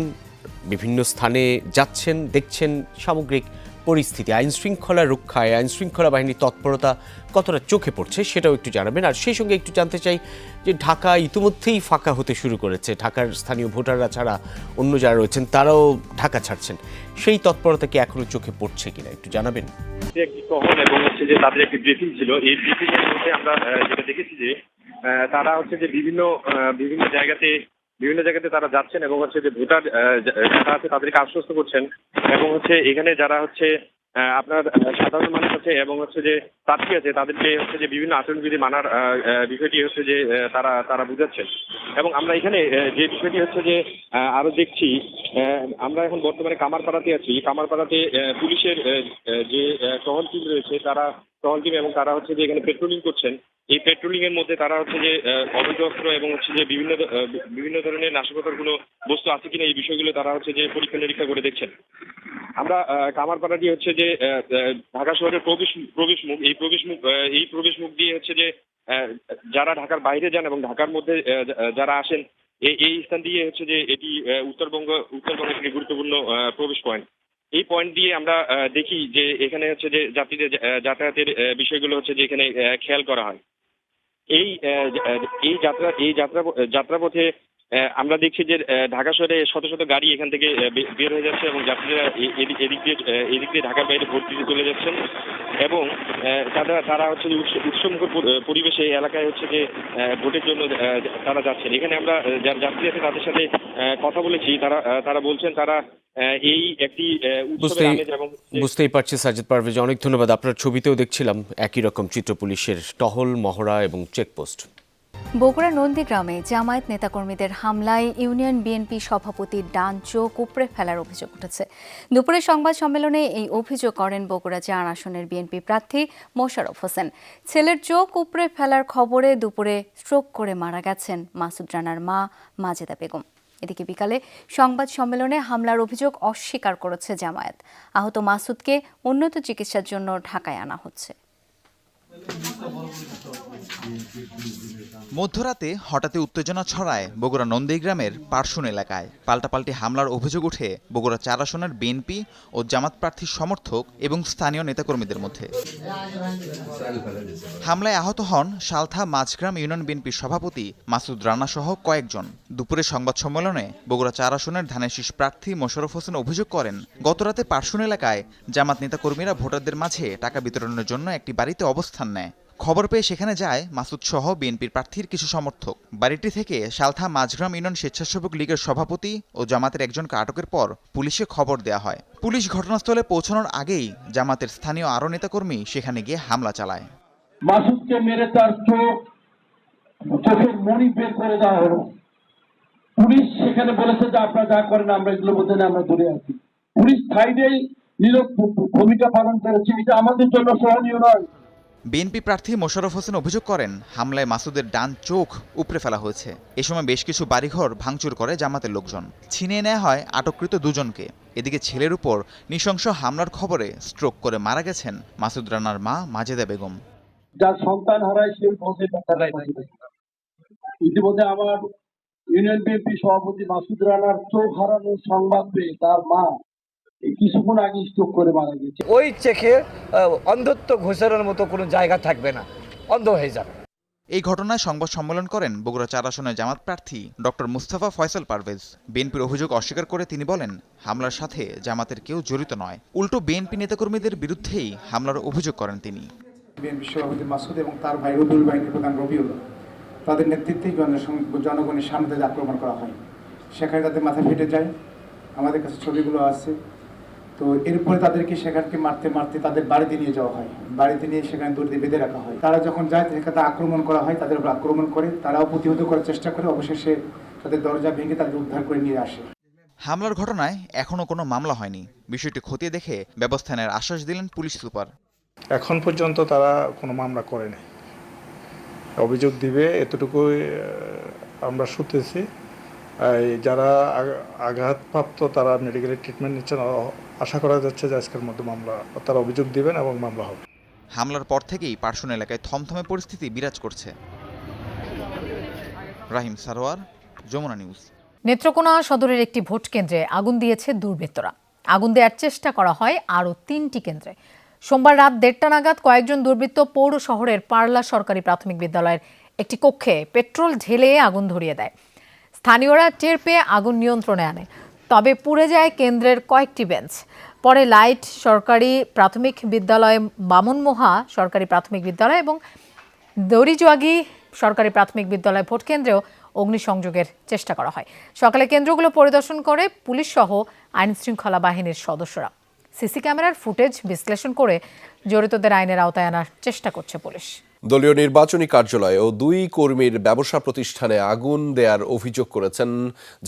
বিভিন্ন স্থানে যাচ্ছেন, দেখছেন সামগ্রিক পরিস্থিতি, আইন শৃঙ্খলা রক্ষায় আইন শৃঙ্খলা বাহিনীর তৎপরতা কতটা চোখে পড়ছে সেটাও একটু জানাবেন। আর সেই সঙ্গে একটু জানতে চাই যে ঢাকা ইতিমধ্যেই ফাঁকা হতে শুরু করেছে, ঢাকার স্থানীয় ভোটাররা ছাড়া অন্য যারা রয়েছেন তারাও ঢাকা ছাড়ছেন, সেই তৎপরতা কি এখনো চোখে পড়ছে কিনা একটু জানাবেন। একটি টহল এবং হচ্ছে যে তাদের একটি ব্রিফিং ছিল, এই ব্রিফিং এর মধ্যে আমরা যেটা দেখেছি যে তারা হচ্ছে যে বিভিন্ন জায়গাতে তারা যাচ্ছেন এবং হচ্ছে যে ভোটার যারা আছে তাদেরকে আশ্বস্ত করছেন এবং হচ্ছে এখানে যারা হচ্ছে আপনার সাধারণ মানুষ আছে এবং হচ্ছে যে প্রার্থী আছে তাদেরকে হচ্ছে যে বিভিন্ন আচরণবিধি মানার বিষয়টি হচ্ছে যে তারা বুঝাচ্ছেন। এবং আমরা এখানে যে বিষয়টি হচ্ছে যে আরো দেখছি, আমরা এখন বর্তমানে কামারপাড়াতে আছি। কামারপাড়াতে পুলিশের যে টহল টিম রয়েছে, টহল টিম এবং তারা হচ্ছে যে এখানে পেট্রোলিং করছেন। এই পেট্রোলিং এর মধ্যে তারা হচ্ছে যে অবৈধ অস্ত্র এবং হচ্ছে যে বিভিন্ন ধরনের নাশকতার কোনো বস্তু আছে কিনা এই বিষয়গুলো তারা হচ্ছে যে পরীক্ষা নিরীক্ষা করে দেখছেন। আমরা কামারপাড়াটি হচ্ছে যে ঢাকা শহরের প্রবেশ মুখ, এই প্রবেশ মুখ দিয়ে হচ্ছে যে যারা ঢাকার বাইরে যান এবং ঢাকার মধ্যে যারা আসেন, এই স্থান দিয়ে হচ্ছে যে এটি উত্তরবঙ্গের একটি গুরুত্বপূর্ণ প্রবেশ পয়েন্ট। এই পয়েন্ট দিয়ে আমরা দেখি যে এখানে হচ্ছে যে যাত্রীদের যাতায়াতের বিষয়গুলো হচ্ছে যে এখানে খেয়াল করা হয়। এই যাত্রাপথে আমরা দেখছি যে ঢাকা শহরে শত শত গাড়ি এখান থেকে বের হয়ে যাচ্ছে এবং যাত্রীরা এদিক দিয়ে ঢাকার বাইরে ভোট দিতে চলে যাচ্ছেন এবং তারা হচ্ছে যে উৎসবমুখর পরিবেশে এলাকায় হচ্ছে যে ভোটের জন্য তারা যাচ্ছেন। এখানে আমরা যারা যাত্রী আছে তাদের সাথে কথা বলেছি, তারা বলছেন তারা এই একটি বুঝতেই পারছি সাজ্জাদ পারভেজ, অনেক ধন্যবাদ। আপনার ছবিতেও দেখছিলাম একই রকম চিত্র, পুলিশের টহল, মহড়া এবং চেকপোস্ট। বগুড়া নন্দীগ্রামে জামায়াত নেতাকর্মীদের হামলায় ইউনিয়ন বিএনপি সভাপতির ডান চোখ উপড়ে ফেলার অভিযোগ উঠেছে। দুপুরে সংবাদ সম্মেলনে এই অভিযোগ করেন বগুড়া ৪ আসনের বিএনপি প্রার্থী মোশাররফ হোসেন। ছেলের চোখ উপড়ে ফেলার খবরে দুপুরে স্ট্রোক করে মারা গেছেন মাসুদ রানার মা মাজেদা বেগম। এদিকে বিকালে সংবাদ সম্মেলনে হামলার অভিযোগ অস্বীকার করেছে জামায়াত। আহত মাসুদকে উন্নত চিকিৎসার জন্য ঢাকায় আনা হচ্ছে। মধ্যরাতে হঠাৎই উত্তেজনা ছড়ায় বগুড়া নন্দীগ্রামের পারশুন এলাকায়। পাল্টাপাল্টি হামলার অভিযোগ ওঠে বগুড়া ৪ আসনের বিএনপি ও জামাত প্রার্থীর সমর্থক এবং স্থানীয় নেতাকর্মীদের মধ্যে। হামলায় আহত হন সালথা মাঝগ্রাম ইউনিয়ন বিএনপির সভাপতি মাসুদ রানা সহ কয়েকজন। দুপুরে সংবাদ সম্মেলনে বগুড়া ৪ আসনের ধানের শীষ প্রার্থী মোশাররফ হোসেন অভিযোগ করেন, গতরাতে পারশুন এলাকায় জামাত নেতাকর্মীরা ভোটারদের মাঝে টাকা বিতরণের জন্য একটি বাড়িতে অবস্থান নেয়। খবর পেয়ে সেখানে যায় মাসুদ সহ বিএনপির প্রার্থীর কিছু সমর্থক। বাড়িটি থেকে সালথা মাঝগ্রাম ইউনিয়ন স্বেচ্ছাসেবক লীগের সভাপতি ও জামাতের একজনকে আটকের পর পুলিশে খবর দেওয়া হয়। পুলিশ ঘটনাস্থলে পৌঁছানোর আগেই জামাতের স্থানীয় আরও নেতাকর্মী সেখানে গিয়ে হামলা চালায়। মাসুদকে মেরে তার চোখের মণি বের করে দেওয়া হলো। পুলিশ সেখানে বলেছে যে আপনারা যা করেন আমরা এগুলো বলতে না, আমরা দূরে আছি। পুলিশ সাইডেই নীরব ভূমিকা পালন করেছে, এটা আমাদের জন্য সহনীয় নয়। বিএনপি প্রার্থী মোশাররফ হোসেন অভিযোগ করেন, হামলায় মাসুদের ডান চোখ উপড়ে ফেলা হয়েছে। এ সময় বেশ কিছু বাড়িঘর ভাঙচুর করে জামাতের লোকজন। ছিনিয়ে নেওয়া হয় আটককৃত দুজনকে। এদিকে ছেলের উপর নৃশংস হামলার খবরে স্ট্রোক করে মারা গেছেন মাসুদ রানার মা মাজেদা বেগম। যার সন্তান হারায় সেই বলছে ইতিমধ্যে আমার ইউনিয়ন বিএনপি সভাপতি মাসুদ রানার চোখ হারানোর সংবাদ পেয়ে তার মা কিছুক্ষণ আগে স্ট্রোক করে মারা গেছে। ওই চোখে অন্ধত্ব ঘোষানোর মতো কোনো জায়গা থাকবে না, অন্ধ হয়ে যাবে। এই ঘটনায় সংবাদ সম্মেলন করেন বগুড়া ৪ আসনের জামাত প্রার্থী ডক্টর মুস্তাফা ফয়সাল পারভেজ। বিএনপির অভিযোগ অস্বীকার করে তিনি বলেন, হামলার সাথে জামাতের কেউ জড়িত নয়। উল্টো বিএনপি নেতাকর্মীদের বিরুদ্ধেই হামলার অভিযোগ করেন তিনি। বিএনপি সভাপতি মাসুদ এবং তার ভাই রবিউল বাহিনীর প্রধান রবিউল, তাদের নেতৃত্বেই জনগণের সামনে আক্রমণ করা হয়। সেখানে তাদের মাথা ফেটে যায়, আমাদের কাছে ছবিগুলো আছে। তো এরপরে তাদেরকে সেখানকে মারতে মারতে তাদের বাড়িতে নিয়ে যাওয়া হয়। বাড়িতে নিয়ে সেখানে দড়ি দিয়ে বেঁধে রাখা হয়। তারা যখন যায় সেখানে আক্রমণ করা হয়, তাদের উপর আক্রমণ করে, তারাও প্রতিহত করার চেষ্টা করে। অবশেষে তাদের দরজা ভেঙে তাদের উদ্ধার করে নিয়ে আসে। হামলার ঘটনায় এখনো কোনো মামলা হয়নি। বিষয়টি খতিয়ে দেখে ব্যবস্থা নেওয়ার আশ্বাস দিলেন পুলিশ সুপার। এখন পর্যন্ত তারা কোনো মামলা করেনি, অভিযোগ দিবে এতটুকুই আমরা শুনতেছি। যারা আঘাতপ্রাপ্ত তারা মেডিকেল ট্রিটমেন্ট নিচ্ছেন, আশা করা যাচ্ছে যে আজকের মধ্যে মামলা তারা অভিযোগ দিবেন এবং মামলা হবে। হামলার পর থেকেই পারশুন এলাকায় থমথমে পরিস্থিতি বিরাজ করছে। রাহিম সারোয়ার, যমুনা নিউজ। নেত্রকোনা সদরের একটি ভোট কেন্দ্রে আগুন দিয়েছে দুর্বৃত্তরা। আগুন দেওয়ার চেষ্টা করা হয় আরও 3টি কেন্দ্রে। সোমবার রাত 1:30 নাগাদ কয়েকজন দুর্বৃত্ত পৌর শহরের পারলা সরকারি প্রাথমিক বিদ্যালয়ের একটি কক্ষে পেট্রোল ঢেলে আগুন ধরিয়ে দেয়। স্থানীয়রা টের পেয়ে আগুন নিয়ন্ত্রণে আনে, তবে পুড়ে যায় কেন্দ্রের কয়েকটি বেঞ্চ। পরে লাইট সরকারি প্রাথমিক বিদ্যালয়, বামনমোহা সরকারি প্রাথমিক বিদ্যালয় এবং দড়িজোয়াগি সরকারি প্রাথমিক বিদ্যালয় ভোট কেন্দ্রেও অগ্নিসংযোগের চেষ্টা করা হয়। সকালে কেন্দ্রগুলো পরিদর্শন করে পুলিশ সহ আইনশৃঙ্খলা বাহিনীর সদস্যরা। সিসি ক্যামেরার ফুটেজ বিশ্লেষণ করে জড়িতদের আইনের আওতায় আনার চেষ্টা করছে পুলিশ। দলীয় নির্বাচনী কার্যালয় ও 2 কর্মীর ব্যবসা প্রতিষ্ঠানে আগুন দেওয়ার অভিযোগ করেছেন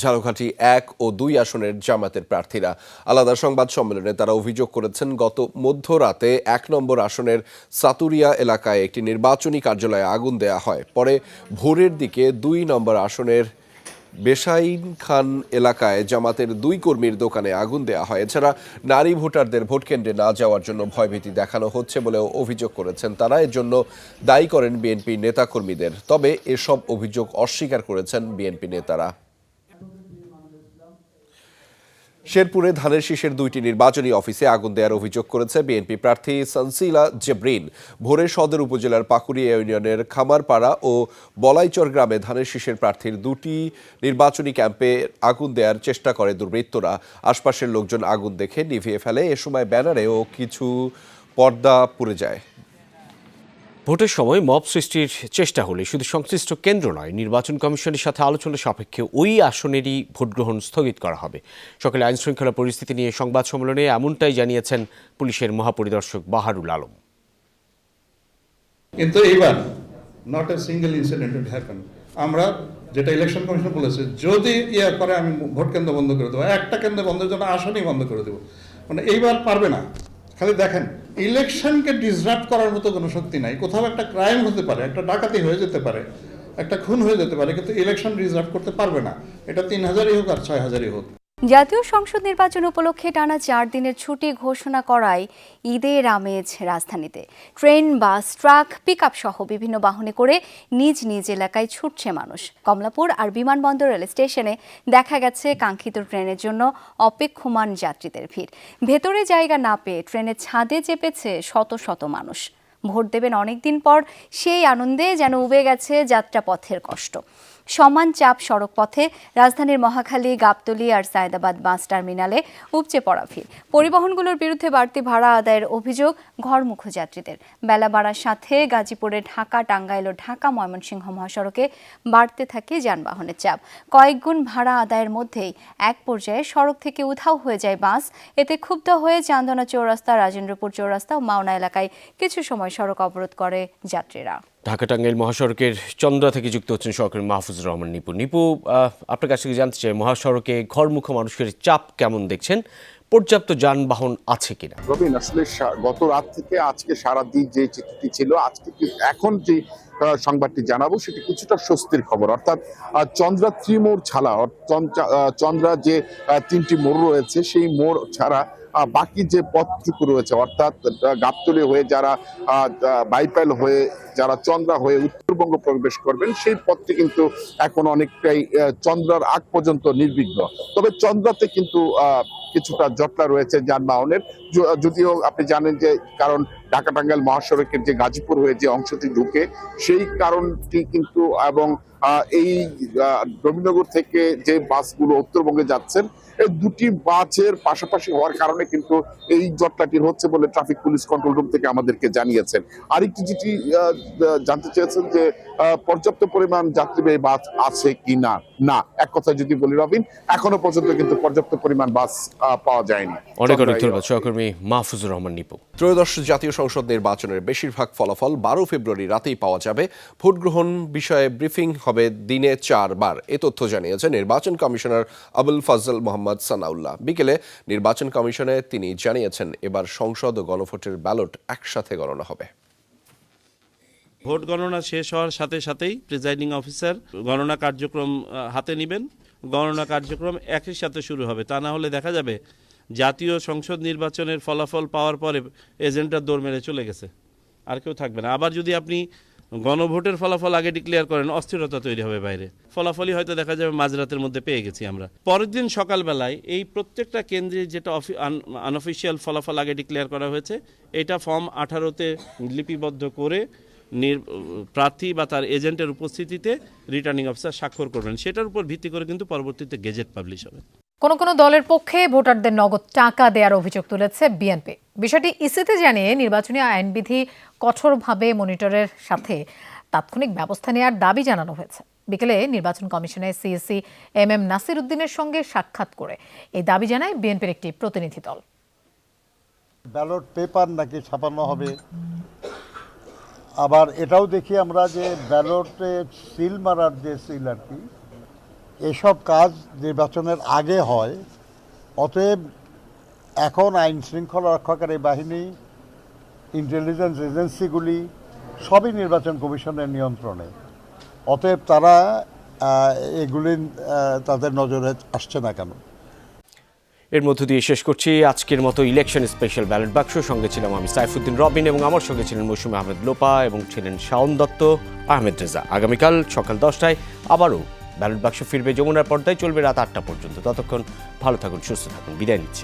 ঝালকাঠি 1 ও 2 আসনের জামাতের প্রার্থীরা। আলাদা সংবাদ সম্মেলনে তারা অভিযোগ করেছেন, গত মধ্যরাতে 1 নম্বর আসনের সাতুরিয়া এলাকায় একটি নির্বাচনী কার্যালয়ে আগুন দেওয়া হয়। পরে ভোরের দিকে 2 নম্বর আসনের বেসাইন খান এলাকায় জামাতের 2 কর্মীর দোকানে আগুন দেওয়া হয়। এছাড়া নারী ভোটারদের ভোট কেন্দ্রে না যাওয়ার জন্য ভয়ভীতি দেখানো হচ্ছে বলেও অভিযোগ করেছেন তারা। এর জন্য দায়ী করেন বিএনপি নেতাকর্মীদের। তবে এসব অভিযোগ অস্বীকার করেছেন বিএনপি নেতারা। শেরপুরে ধানের শীষের 2টি নির্বাচনী অফিসে আগুন দেওয়ার অভিযোগ করেছে বিএনপি প্রার্থী সানসিলা জেব্রিন। ভোরে সদর উপজেলার পাকুড়িয়া ইউনিয়নের খামারপাড়া ও বলাইচর গ্রামে ধানের শীষের প্রার্থীর 2টি নির্বাচনী ক্যাম্পে আগুন দেওয়ার চেষ্টা করে দুর্বৃত্তরা। আশপাশের লোকজন আগুন দেখে নিভিয়ে ফেলে। এ সময় ব্যানারে ও কিছু পর্দা পুড়ে যায়। ভোটের সময় মব সৃষ্টির চেষ্টা হলে শুধু সংশ্লিষ্ট কেন্দ্র নয়, নির্বাচন কমিশনের সাথে আলোচনা সাপেক্ষে ওই আসনেরই ভোটগ্রহণ স্থগিত করা হবে। সকালে আইনশৃঙ্খলা পরিস্থিতি নিয়ে সংবাদ সম্মেলনে এমনটাই জানিয়েছেন পুলিশের মহাপরিদর্শক বাহারুল আলম। কিন্তু এইবার not a single incident will happen. আমরা যেটা ইলেকশন কমিশন বলেছে, যদি করে আমি ভোট কেন্দ্র বন্ধ করে দেবো, একটা কেন্দ্র বন্ধের জন্য আসনই বন্ধ করে দেবো। মানে এইবার পারবে না। খালি দেখেন, ইলেকশনকে ডিসরাপ্ট করার মতো কোনো শক্তি নাই। কোথাও একটা ক্রাইম হতে পারে, একটা ডাকাতি হয়ে যেতে পারে, একটা খুন হয়ে যেতে পারে, কিন্তু ইলেকশন ডিসরাপ্ট করতে পারবে না। এটা 3000ই হোক আর 6000ই হোক। জাতীয় সংসদ নির্বাচন উপলক্ষে টানা 4 দিনের ছুটি ঘোষণা করায় ঈদের আমেজ রাজধানীতে। ট্রেন, বাস, ট্রাক, পিকআপ সহ বিভিন্ন বাহনে করে নিজ নিজ এলাকায় ছুটছে মানুষ। কমলাপুর আর বিমানবন্দর রেল স্টেশনে দেখা গেছে কাঙ্ক্ষিত ট্রেনের জন্য অপেক্ষমান যাত্রীদের ভিড়। ভেতরে জায়গা না পেয়ে ট্রেনের ছাদে চেপেছে শত শত মানুষ। ভোট দেবেন অনেকদিন পর, সেই আনন্দে যেন উবে গেছে যাত্রাপথের কষ্ট। সমান চাপ সড়ক পথে রাজধানীর মহাখালী, গাবতলী আর সায়দাবাদ বাস টার্মিনালে উপচে পড়া ভিড়। পরিবহনগুলোর বিরুদ্ধে বাড়তি ভাড়া আদায়ের অভিযোগ ঘরমুখো যাত্রীদের। বেলা বাড়ার সাথে গাজীপুরে ঢাকা, টাঙ্গাইল ও ঢাকা ময়মনসিংহ মহাসড়কে বাড়তে থাকে যানবাহনের চাপ। কয়েক গুণ ভাড়া আদায়ের মধ্যেই এক পর্যায়ে সড়ক থেকে উধাও হয়ে যায় বাস। এতে ক্ষুব্ধ হয়ে চান্দনা চৌরাস্তা, রাজেন্দ্রপুর চৌরাস্তা ও মাওনা এলাকায় কিছু সময় সড়ক অবরোধ করে যাত্রীরা। ঢাকা টাঙ্গাইল মহাসড়কের চন্দ্রা থেকে যুক্ত হচ্ছেন সহকর্মী মাহফুজুর রহমান নিপু। আপনার কাছ থেকে জানতে চাই, মহাসড়কে ঘরমুখো মানুষের চাপ কেমন দেখছেন? পর্যাপ্ত যানবাহন আছে কিনা? রবিন, আসলে গত রাত থেকে আজকে সারাদিন যে চিঠিটি ছিল, আজকে এখন যে সংবাদটি জানাবো সেটি কিছুটা স্বস্তির খবর। অর্থাৎ চন্দ্রা ত্রিমোড় ছাড়া, চন্দ্রা যে 3টি মোড় রয়েছে সেই মোড় ছাড়া বাকি যে পথটুকু রয়েছে, অর্থাৎ গাবতলী হয়ে যারা বাইপাইল হয়ে যারা চন্দ্রা হয়ে উত্তরবঙ্গ প্রবেশ করবেন, সেই পথটি কিন্তু এখন অনেকটাই চন্দ্রার আগ পর্যন্ত নির্বিঘ্ন। তবে চন্দ্রাতে কিন্তু কিছুটা জটলা রয়েছে যানবাহনের, যদিও আপনি জানেন যে কারণ ঢাকা টাঙ্গাইল মহাসড়কের যে গাজীপুর হয়ে যে অংশটি ঢুকে, সেই কারণটি কিন্তু এবং এই রবীন্দ্রনগর থেকে যে বাসগুলো উত্তরবঙ্গে যাচ্ছেন, এই দুটি বাসের পাশাপাশি হওয়ার কারণে কিন্তু এই জটলাটি হচ্ছে বলে ট্রাফিক পুলিশ কন্ট্রোল রুম থেকে আমাদেরকে জানিয়েছেন। আরেকটি যেটি জানতে চেয়েছেন যে পর্যাপ্ত পরিমাণ যাত্রীবাহী বাস আছে কি না। না, এক কথা যদি বলি রবিন, এখনো পর্যন্ত কিন্তু পর্যাপ্ত পরিমাণ বাস পাওয়া যায়নি। অনেক অনেক ধন্যবাদ সহকর্মী মাহফুজুর রহমান নিপু। ত্রয়োদশ জাতীয় সংসদ নির্বাচনের বেশিরভাগ ফলাফল 12 ফেব্রুয়ারি রাতেই পাওয়া যাবে। ভোট গ্রহণ বিষয়ে ব্রিফিং হবে দিনে 4 বার। এ তথ্য জানিয়েছেন নির্বাচন কমিশনার আবুল ফাজল মোহাম্মদ সানাউল্লাহ। বিকেলে নির্বাচন কমিশনে তিনি জানিয়েছেন, এবার সংসদ ও গণভোটের ব্যালট একসাথে গণনা হবে। ভোট গণনা শেষ হওয়ার সাথে সাথেই প্রিজাইডিং অফিসার গণনা কার্যক্রম হাতে নেবেন। গণনা কার্যক্রম একই সাথে শুরু হবে। তা না হলে দেখা যাবে জাতীয় সংসদ নির্বাচনের ফলাফল পাওয়ার পরে এজেন্টরা দৌড় মেরে চলে গেছে, আর কেউ থাকবে না। আবার যদি আপনি গণভোটের ফলাফল আগে ডিক্লেয়ার করেন, অস্থিরতা তৈরি হবে বাইরে। ফলাফলই হয়তো দেখা যাবে মাঝরাতের মধ্যে পেয়ে গেছি আমরা। পরের দিন সকালবেলায় এই প্রত্যেকটা কেন্দ্রে যেটা আনঅফিসিয়াল ফলাফল আগে ডিক্লেয়ার করা হয়েছে, এটা ফর্ম 18-তে লিপিবদ্ধ করে প্রার্থী বা তার এজেন্টের উপস্থিতিতে রিটার্নিং অফিসার স্বাক্ষর করবেন। সেটার উপর ভিত্তি করে কিন্তু পরবর্তীতে গেজেট পাবলিশ হবে। কোনো কোনো দলের পক্ষে ভোটারদের নগদ টাকা দেওয়ার অভিযোগ তুলেছে বিএনপি। বিষয়টি ইসিতে জানিয়ে নির্বাচনী আইনবিধি কঠোরভাবে মনিটরের সাথে তাৎক্ষণিক ব্যবস্থা নেওয়ার দাবি জানানো হয়েছে। বিকেলে নির্বাচন কমিশনের সিএসি এম নাসির উদ্দিনের সঙ্গে সাক্ষাৎ করে এই দাবি জানায় বিএনপির একটি প্রতিনিধি দল। ব্যালট পেপার নাকি ছাপানো হবে, আবার এটাও দেখি আমরা যে ব্যালটে সিল মারার যে সিল আর কি, এসব কাজ নির্বাচনের আগে হয়। অতএব এখন আইন শৃঙ্খলা রক্ষাকারী বাহিনী, ইন্টেলিজেন্স এজেন্সিগুলি সবই নির্বাচন কমিশনের নিয়ন্ত্রণে। অতএব তারা এগুলি তাদের নজরে আসছে না কেন। এর মধ্য দিয়ে শেষ করছি আজকের মতো ইলেকশন স্পেশাল ব্যালট বাক্স। সঙ্গে ছিলাম আমি সাইফুদ্দিন রবিন এবং আমার সঙ্গে ছিলেন মৌসুমী আহমেদ লোপা এবং ছিলেন শাওন দত্ত, আহমেদ রেজা। আগামীকাল সকাল 10টায় আবারও ব্যালট বাক্স ফিরবে যমুনার পর্দায়, চলবে রাত 8টা পর্যন্ত। ততক্ষণ ভালো থাকুন, সুস্থ থাকুন, বিদায় নিচ্ছি।